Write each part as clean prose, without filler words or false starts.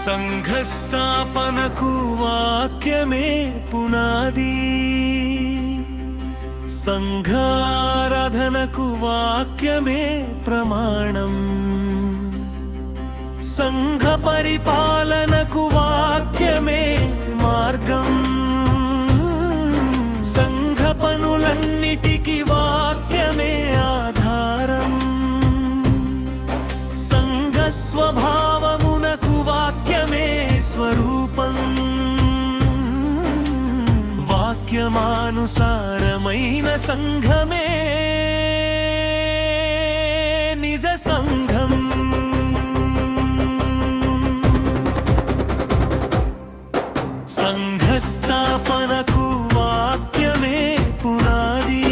సంఘస్థాపనకు వాక్యమే పునాది, సంఘారాధనకు వాక్యమే ప్రమాణం, సంఘ పరిపాలనకు వాక్యమే మార్గం, సంఘ పనులన్నిటికీ వాక్యమే ఆధారం, సంఘ స్వభావమునకు వాక్యమే స్వరూపం, వాక్యమానుసారమైన సంఘమే నిజ సంఘం. సంఘస్థాపనకు వాక్యమే పునాది,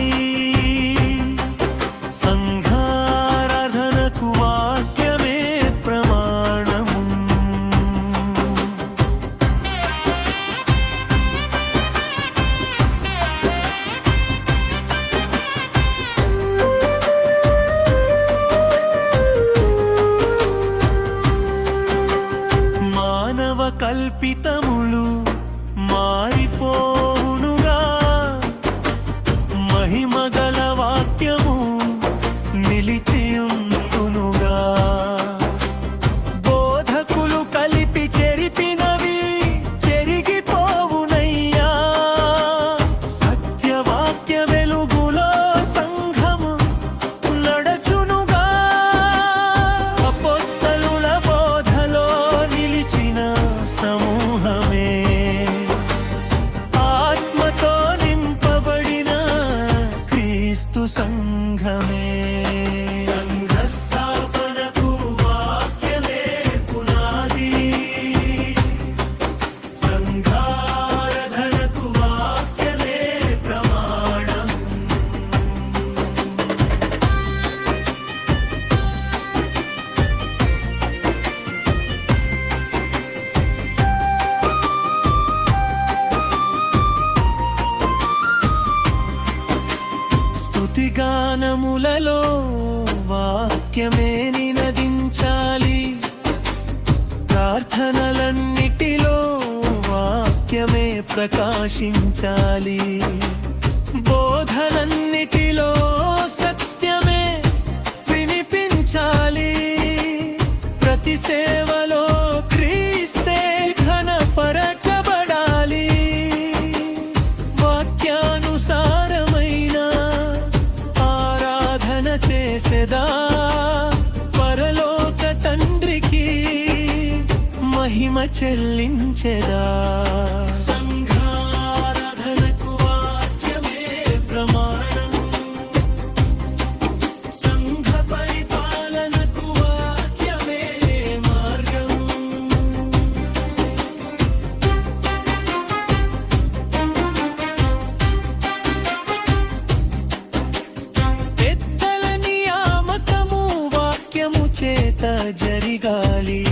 సంఘారాధనకు వాక్యమే ప్రమాణము. మానవ కల్పితములు మారిపోవునుగా, మహిమగల వాక్యము నిలిచియుండునుగా. బోధకులు కలిపి చెరిపినవి చెరిగిపోవునయ్యా, సత్యవాక్య వెలుగులో సంఘము నడచునుగా. అపోస్తలుల బోధలో నిలిచిన సమూహమే, ఆత్మతో నింపబడిన క్రీస్తు సంఘమే. సంఘస్థాపనకు వాక్యమే పునాది, సంఘారాధనకు వాక్యమే ప్రమాణం. స్తుతిగానములలో వాక్యమే నినదించాలి, ప్రార్థనలన్నిటిలో వాక్యమే ప్రకాశించాలి, బోధనన్నిటిలో సత్యమే వినిపించాలి, ప్రతి సేవలో క్రీస్తే ఘనపరచబడాలి. వాక్యానుసారమైన ఆరాధన చేసెదా, పరలోక తండ్రికి మహిమ చెల్లించెదా. సంఘారాధనకు వాక్యమే ప్రమాణం, సంఘ పరిపాలనకు వాక్యమే మార్గం. పెద్దల నియామకము వాక్యము చేత జరిగాలి,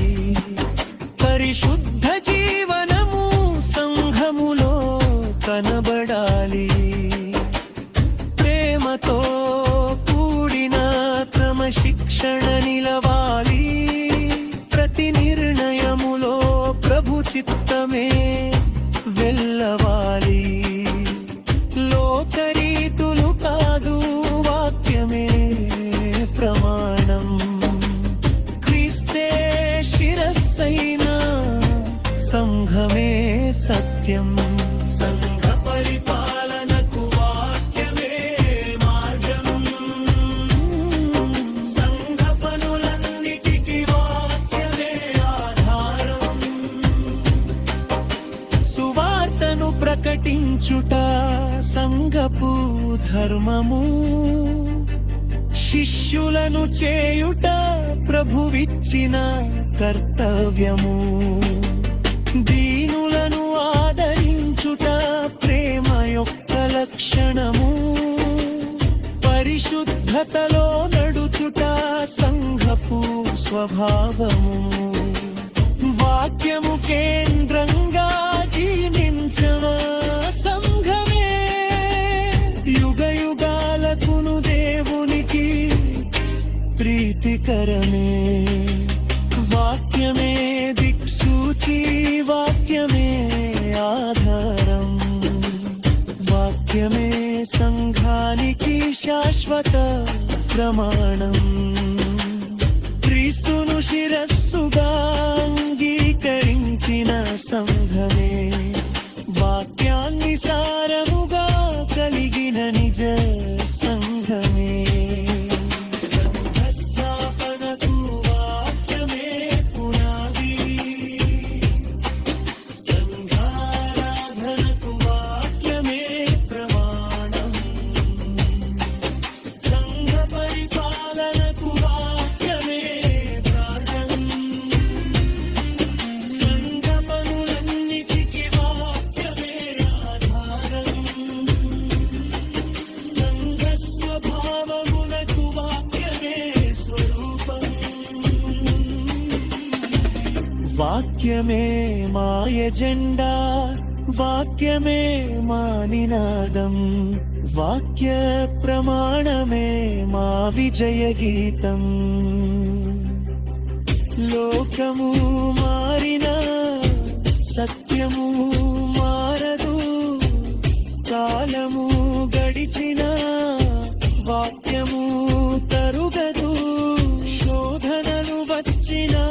పరిశుద్ధ జీవనము సంఘములో కనబడాలి. ప్రేమతో కూడిన క్రమశిక్షణ నిలవాలి, ప్రతి నిర్ణయములో ప్రభు చిత్తమే వెళ్ళవాలి. లోకరీతులు కాదు, వాక్యమే ప్రమాణం, క్రీస్తే శిరస్సైన సంఘమే సత్యం. సంఘ పరిపాలనకు వాక్యమే మార్గం, సంఘ పనులన్నిటికీ వాక్యమే ఆధారం. సువార్తను ప్రకటించుట సంఘపు ధర్మము, శిష్యులను చేయుట ప్రభువిచ్చిన కర్తవ్యము. దీనులను ఆదరించుట ప్రేమ యొక్క లక్షణము, పరిశుద్ధతలో నడుచుట సంఘపు స్వభావము. వాక్యము కేంద్రంగా జీవించవా సంఘమే, యుగ యుగాలకును దేవునికి ప్రీతికరమే. వాక్యమే దిక్సు సూచి వాక్యమే ఆధారం, వాక్యమే సంఘానికి శాశ్వత ప్రమాణం. క్రీస్తును శిరస్సుగా అంగీకరించిన సంఘమే వాక్యాన్ని సారముగా కలిగిన నిజ సంఘమే. సంఘస్థాపనకు వాక్యమే పునాది, సంఘారాధనకు వాక్యమే ప్రమాణం, సంఘ పరిపాలనకు వాక్యమే ప్రాణం, సంఘ పనులన్నిటికీ వాక్యమే ఆధారం, సంఘ స్వభావమునకు వాక్యమే స్వరూపం. వాక్యమే మా ఎజెండా, వాక్యమే మా నినాదం, వాక్య ప్రమాణమే మా విజయ గీతం. లోకము మారిన సత్యము మారదు, కాలము గడిచిన వాక్యము తరుగదు. శోధనలు వచ్చినా